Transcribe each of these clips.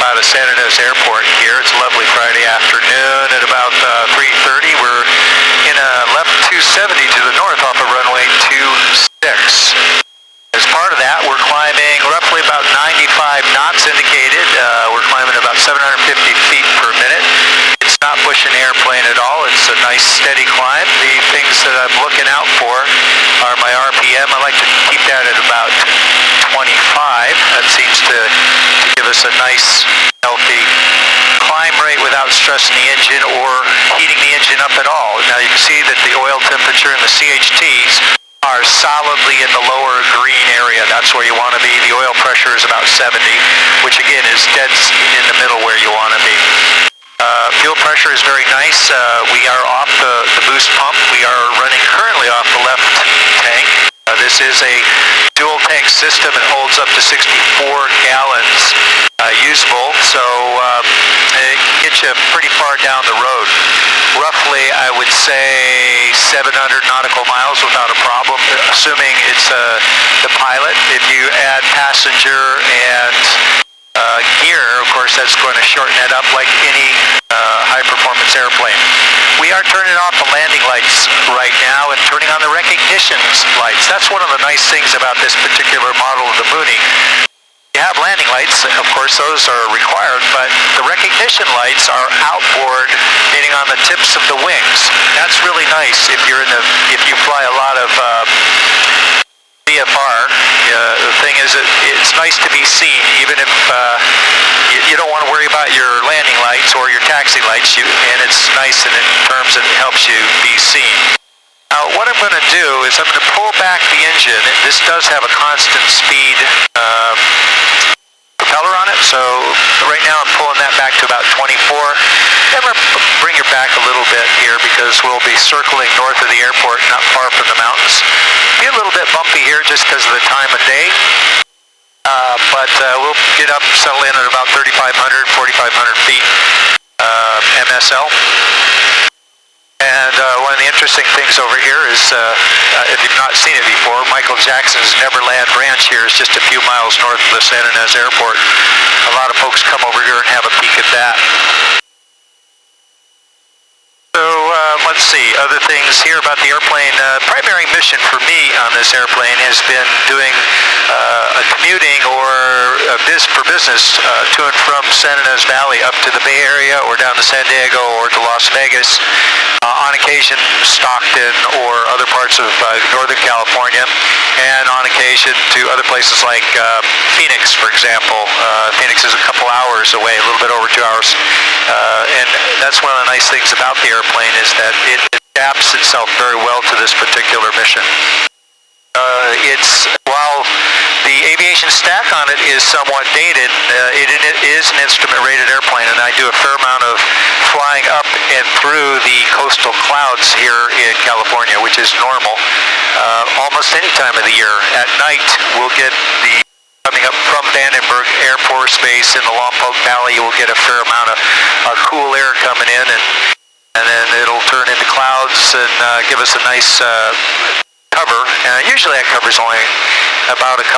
out of San Ynez Airport here. It's a lovely Friday afternoon at about 3:30. We're in a left 270 to the north off of runway 26. As part of that, we're climbing roughly about 95 knots indicated. We're climbing about 750 feet per minute. It's not pushing the airplane at all. It's a nice steady climb. The things that I'm looking out for are my RPM. I like to keep that at about 25. That seems to give us a nice, healthy climb rate without stressing the engine or heating the engine up at all. Now you can see that the oil temperature in the CHTs are solidly in the lower green area. That's where you want to be. The oil pressure is about 70, which again is dead in the middle where you want to be. Fuel pressure is very nice. We are off the boost pump. We are running currently off the left tank. This is a dual tank system. It holds up to 64 gallons usable, so it gets you pretty far down the road. Roughly, I would say 700 nautical miles without a problem, assuming it's the pilot. If you add passenger and gear, of course, that's going to shorten it up like any high-performance airplane. We are turning off the landing lights right now and turning on the recognition lights. That's one of the nice things about this particular model of the Mooney. You have landing lights, of course, those are required, but the recognition lights are outboard, meaning on the tips of the wings. That's really nice if you fly a lot of VFR. The thing is, it's nice to be seen, even if you don't want to worry about your landing lights or your taxi lights, and it's nice in terms of it helps you be seen. Now, what I'm going to do is I'm going to pull back the engine. This does have a constant speed propeller on it, so right now I'm pulling that back to about 24. And we're going to bring her back a little bit here because we'll be circling north of the airport, not far from the mountains. Be a little bit bumpy here just because of the time of day, but we'll get up, settle in at about 3,500, 4,500 feet MSL. And one of the interesting things over here is, if you've not seen it before, Michael Jackson's Neverland Ranch here is just a few miles north of the San Ynez Airport. A lot of folks come over here and have a peek at that. So let's see, other things here about the airplane. Primary mission for me on this airplane has been doing a commuting or for business to and from San Ynez Valley up to the Bay Area or down to San Diego or to Las Vegas. On occasion Stockton or other parts of Northern California, and on occasion to other places like Phoenix, for example. Phoenix is a couple hours away, a little bit over 2 hours, and that's one of the nice things about the airplane is that it adapts itself very well to this particular mission. While the aviation stack on it is somewhat dated, it is an instrument-rated airplane, and I do a fair amount of flying up and through the coastal clouds here in California, which is normal almost any time of the year. At night, we'll get coming up from Vandenberg Air Force Base in the Lompoc Valley, you'll get a fair amount of cool air coming in, and then it'll turn into clouds and give us a nice cover. Usually that cover's only about 1,000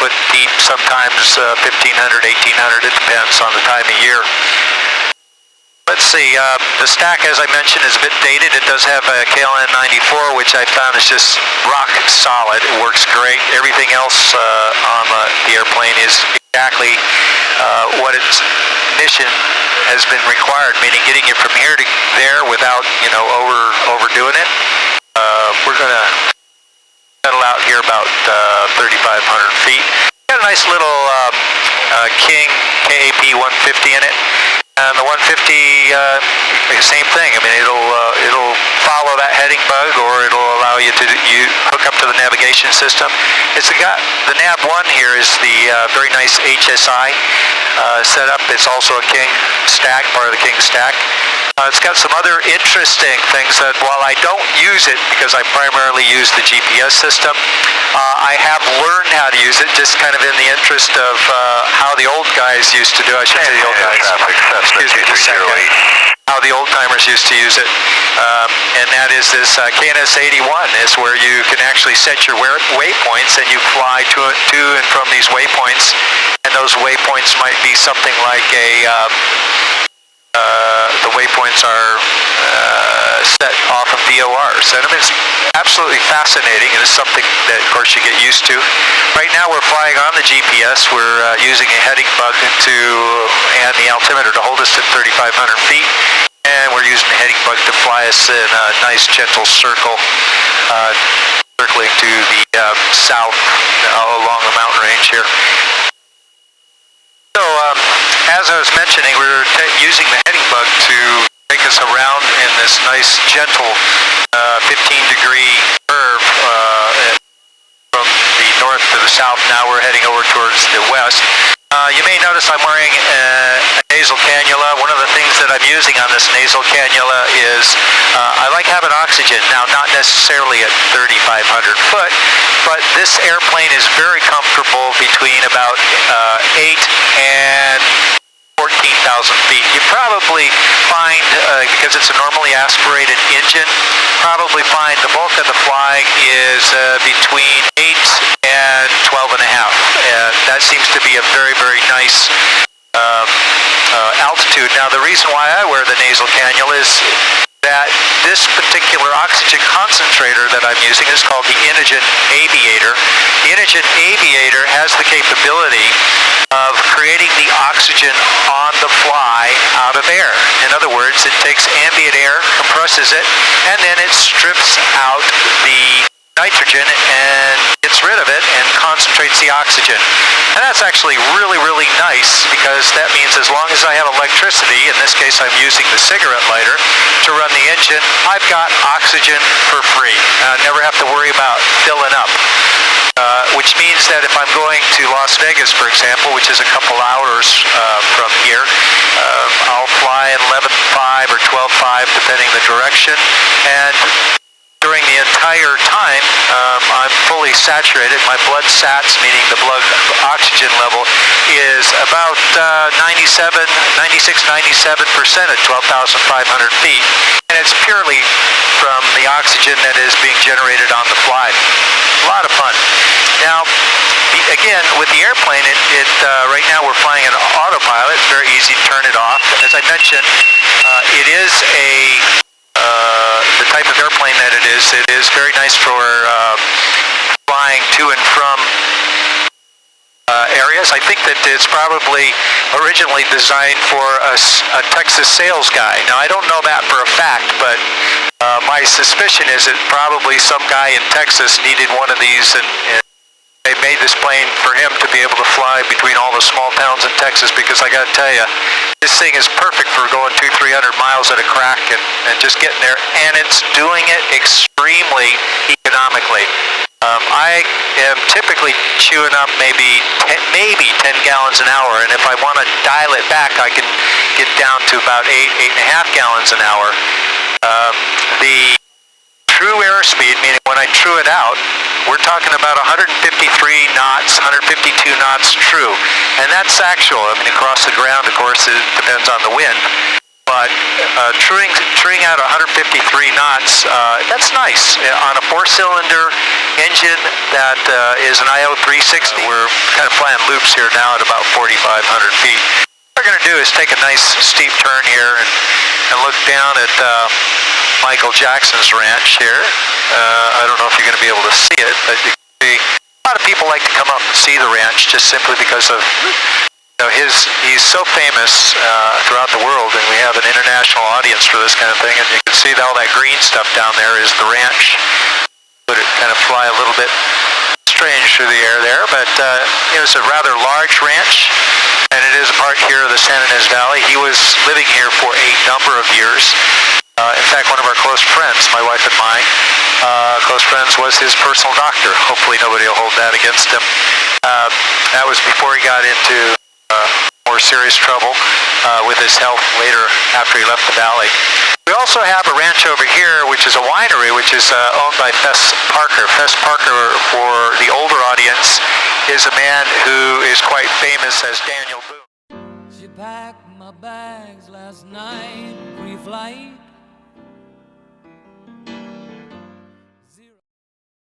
foot deep, sometimes 1,500, 1,800, it depends on the time of year. Let's see, the stack, as I mentioned, is a bit dated. It does have a KLN 94, which I found is just rock solid. It works great. Everything else on the airplane is exactly what its mission has been required, meaning getting it from here to there without, overdoing it. We're going to settle out here about 3,500 feet. Got a nice little King KAP 150 in it. And the 150, same thing. I mean, it'll follow that heading bug, or it'll allow you to hook up to the navigation system. The nav 1 here is the very nice HSI setup. It's also a King stack, part of the King stack. It's got some other interesting things that while I don't use it because I primarily use the GPS system, I have learned how to use it just kind of in the interest of how the old guys used to do it. I should say the old guys. Excuse me just a second. How the old-timers used to use it. And that is this KNS 81 is where you can actually actually set your waypoints, and you fly to and from these waypoints, and those waypoints might be something like the waypoints are set off of VORs. And I mean, it's absolutely fascinating, and it's something that, of course, you get used to. Right now, we're flying on the GPS. We're using a heading bug and the altimeter to hold us at 3,500 feet. And we're using the heading bug to fly us in a nice, gentle circle, circling to the south along the mountain range here. So, as I was mentioning, we're using the heading bug to take us around in this nice, gentle 15-degree curve from the north to the south. Now we're heading over towards the west. You may notice I'm wearing a nasal cannula. One of the things that I'm using on this nasal cannula is I like having oxygen. Now, not necessarily at 3,500 foot, but this airplane is very comfortable between about 8 and 14,000 feet. You probably find, because it's a normally aspirated engine, probably find the bulk of the flying is between 8 and 12 and a half. And that seems to be a very, very nice altitude. Now, the reason why I wear the nasal cannula is that this particular oxygen concentrator that I'm using is called the Inogen Aviator. The Inogen Aviator has the capability of creating the oxygen on the fly out of air. In other words, it takes ambient air, compresses it, and then it strips out the nitrogen and gets rid of it and concentrates the oxygen. And that's actually really, really nice, because that means as long as I have electricity, in this case I'm using the cigarette lighter to run the engine, I've got oxygen for free. I never have to worry about filling up. Which means that if I'm going to Las Vegas, for example, which is a couple hours from here, I'll fly at 11.5 or 12.5, depending the direction, and during the entire time, I'm fully saturated. My blood sats, meaning the blood oxygen level, is about 96, 97% at 12,500 feet. And it's purely from the oxygen that is being generated on the fly. A lot of fun. Now, again, with the airplane, right now we're flying an autopilot. It's very easy to turn it off. As I mentioned, it is the type of airplane that it is very nice for flying to and from areas. I think that it's probably originally designed for a Texas sales guy. Now, I don't know that for a fact, but my suspicion is that probably some guy in Texas needed one of these, and they made this plane for him to be able to fly between all the small towns in Texas, because I got to tell you, this thing is perfect for going 200-300 miles at a crack and just getting there, and it's doing it extremely economically. I am typically chewing up maybe 10 gallons an hour, and if I want to dial it back, I can get down to about 8.5 gallons an hour. The true airspeed, meaning when I true it out, we're talking about 153 knots, 152 knots true. And that's actual. I mean, across the ground, of course, it depends on the wind. But truing out 153 knots, that's nice. On a 4-cylinder engine that is an IO360, we're kind of flying loops here now at about 4,500 feet. What we're going to do is take a nice steep turn here and look down at Michael Jackson's ranch here. I don't know if you're going to be able to see it, but you can see a lot of people like to come up and see the ranch just simply because of he's so famous throughout the world, and we have an international audience for this kind of thing. And you can see that all that green stuff down there is the ranch. Would it kind of fly a little bit strange through the air there, but it's a rather large ranch, and it is a part here of the San Ynez Valley. He was living here for a number of years. In fact, one of our close friends, my wife and my close friends, was his personal doctor. Hopefully nobody will hold that against him. That was before he got into more serious trouble with his health later after he left the valley. We also have a ranch over here, which is a winery, which is owned by Fess Parker. Fess Parker, for the older audience, is a man who is quite famous as Daniel Boone. She packed my bags last night, pre-flight.